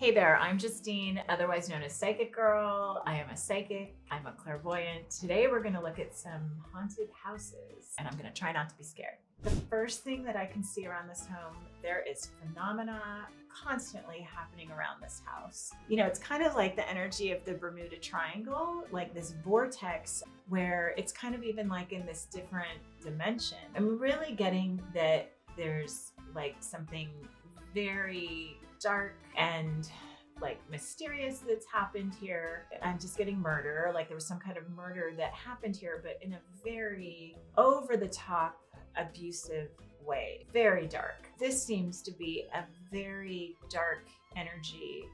Hey there, I'm Justine, otherwise known as Psychic Girl. I am a psychic, I'm a clairvoyant. Today we're gonna look at some haunted houses and I'm gonna try not to be scared. The first thing that I can see around this home, there is phenomena constantly happening around this house. You know, it's kind of like the energy of the Bermuda Triangle, like this vortex where it's kind of even like in this different dimension. I'm really getting that there's like something very dark and like mysterious that's happened here. I'm just getting murder, like there was some kind of murder that happened here, but in a very over the top abusive way, very dark. This seems to be a very dark energy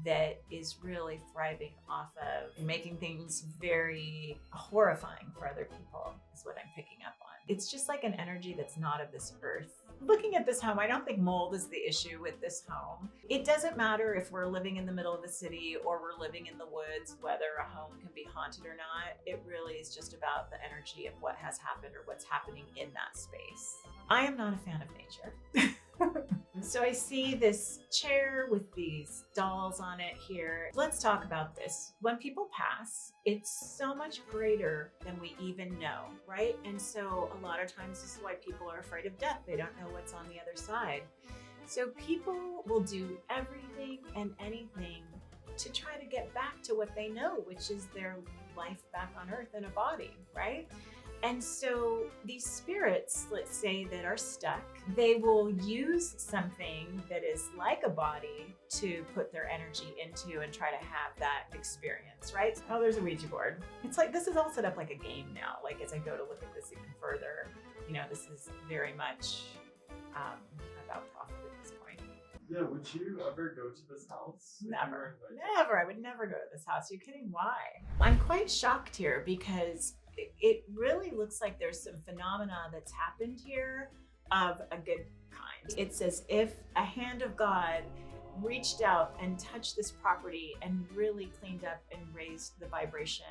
that is really thriving off of making things very horrifying for other people is what I'm picking up on. It's just like an energy that's not of this earth. Looking at this home, I don't think mold is the issue with this home. It doesn't matter if we're living in the middle of the city or we're living in the woods, whether a home can be haunted or not. It really is just about the energy of what has happened or what's happening in that space. I am not a fan of nature. So I see this chair with these dolls on it here. Let's talk about this. When people pass, it's so much greater than we even know, right? And so a lot of times this is why people are afraid of death. They don't know what's on the other side. So people will do everything and anything to try to get back to what they know, which is their life back on earth in a body, right? And so these spirits, let's say, that are stuck, they will use something that is like a body to put their energy into and try to have that experience, right? Oh, there's a Ouija board. It's like, this is all set up like a game now. Like as I go to look at this even further, you know, this is very much about profit at this point. Yeah, would you ever go to this house? Never. I would never go to this house. You're kidding? Why? I'm quite shocked here because it really looks like there's some phenomena that's happened here of a good kind. It's as if a hand of God reached out and touched this property and really cleaned up and raised the vibration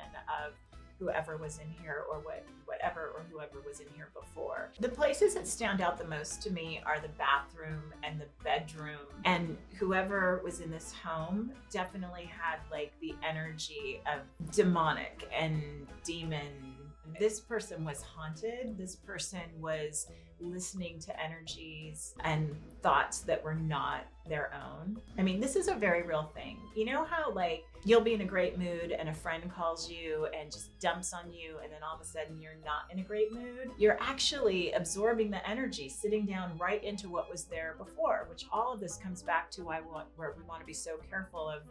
of whoever was in here or whatever or whoever was in here before. The places that stand out the most to me are the bathroom and the bedroom. And whoever was in this home definitely had like the energy of demonic and demon. This person was haunted. This person was listening to energies and thoughts that were not their own. I mean, this is a very real thing. You know how like you'll be in a great mood and a friend calls you and just dumps on you and then all of a sudden you're not in a great mood? You're actually absorbing the energy, sitting down right into what was there before, which all of this comes back to where we want to be so careful of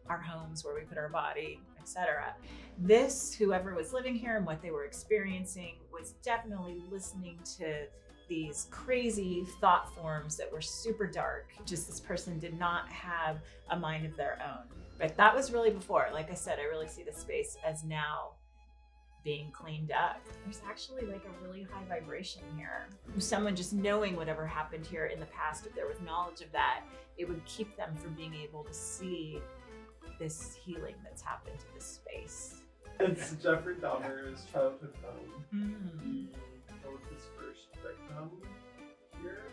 our homes, where we put our body, etc. This, whoever was living here and what they were experiencing, was definitely listening to these crazy thought forms that were super dark. Just this person did not have a mind of their own. But that was really before. Like I said, I really see the space as now being cleaned up. There's actually like a really high vibration here. Someone just knowing whatever happened here in the past, if there was knowledge of that, it would keep them from being able to see this healing that's happened to this space. It's Jeffrey Dahmer's childhood home. He killed his first victim here.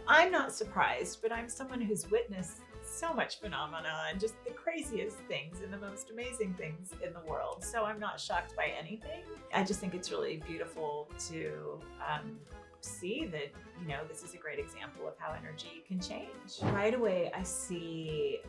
I'm not surprised, but I'm someone who's witnessed so much phenomena and just the craziest things and the most amazing things in the world. So I'm not shocked by anything. I just think it's really beautiful to see that, you know, this is a great example of how energy can change. Right away, I see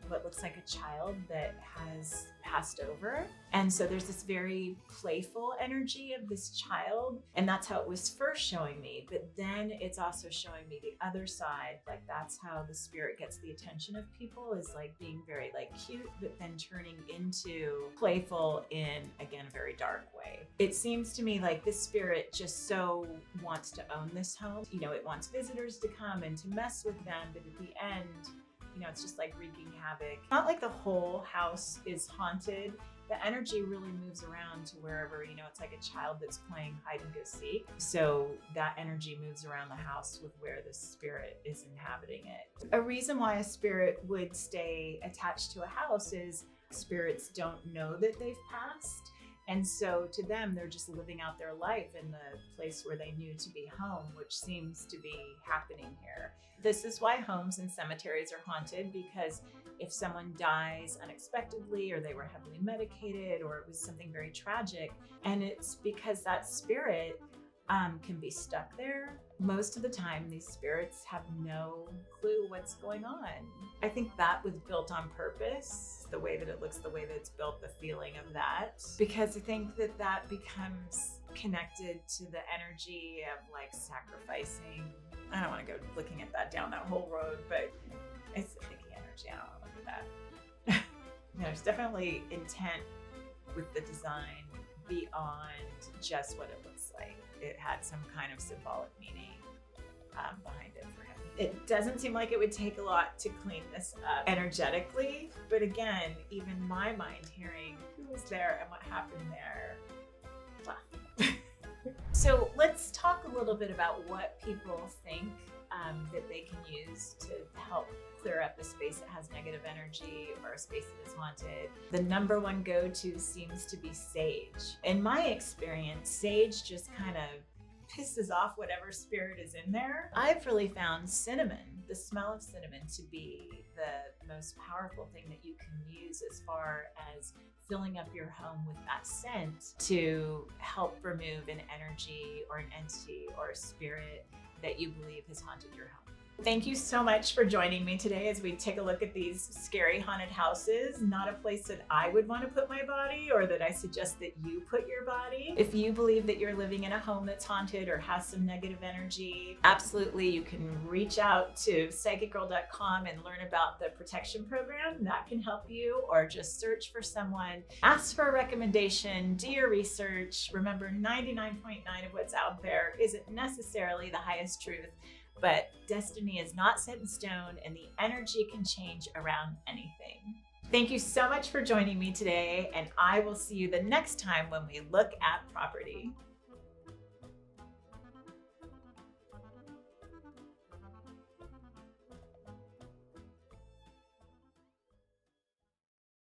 what looks like a child that has passed over. And so there's this very playful energy of this child. And that's how it was first showing me. But then it's also showing me the other side. Like that's how the spirit gets the attention of people, is like being very like cute, but then turning into playful in, again, a very dark way. It seems to me like this spirit just so wants to own this home. You know, it wants visitors to come and to mess with them. But at the end, you know, it's just like wreaking havoc. Not like the whole house is haunted. The energy really moves around to wherever, you know, it's like a child that's playing hide and go seek. So that energy moves around the house with where the spirit is inhabiting it. A reason why a spirit would stay attached to a house is spirits don't know that they've passed. And so to them, they're just living out their life in the place where they knew to be home, which seems to be happening here. This is why homes and cemeteries are haunted, because if someone dies unexpectedly or they were heavily medicated or it was something very tragic. And it's because that spirit can be stuck there. Most of the time, these spirits have no clue what's going on. I think that was built on purpose, the way that it looks, the way that it's built, the feeling of that, because I think that that becomes connected to the energy of like sacrificing. I don't want to go looking at that down that whole road, but it's a icky energy. I don't want to look at that. There's definitely intent with the design beyond just what it looks like. It had some kind of symbolic meaning behind it for him. It doesn't seem like it would take a lot to clean this up energetically, but again, even my mind hearing who was there and what happened there. So let's talk a little bit about what people think that they can use to help clear up a space that has negative energy or a space that is haunted. The number one go-to seems to be sage. In my experience, sage just kind of pisses off whatever spirit is in there. I've really found cinnamon, the smell of cinnamon, to be the most powerful thing that you can use as far as filling up your home with that scent to help remove an energy or an entity or a spirit that you believe has haunted your home. Thank you so much for joining me today as we take a look at these scary haunted houses. Not a place that I would want to put my body or that I suggest that you put your body. If you believe that you're living in a home that's haunted or has some negative energy, absolutely you can reach out to psychicgirl.com and learn about the protection program. That can help you, or just search for someone, ask for a recommendation, do your research. Remember, 99.9% of what's out there isn't necessarily the highest truth. But destiny is not set in stone and the energy can change around anything. Thank you so much for joining me today, and I will see you the next time when we look at property.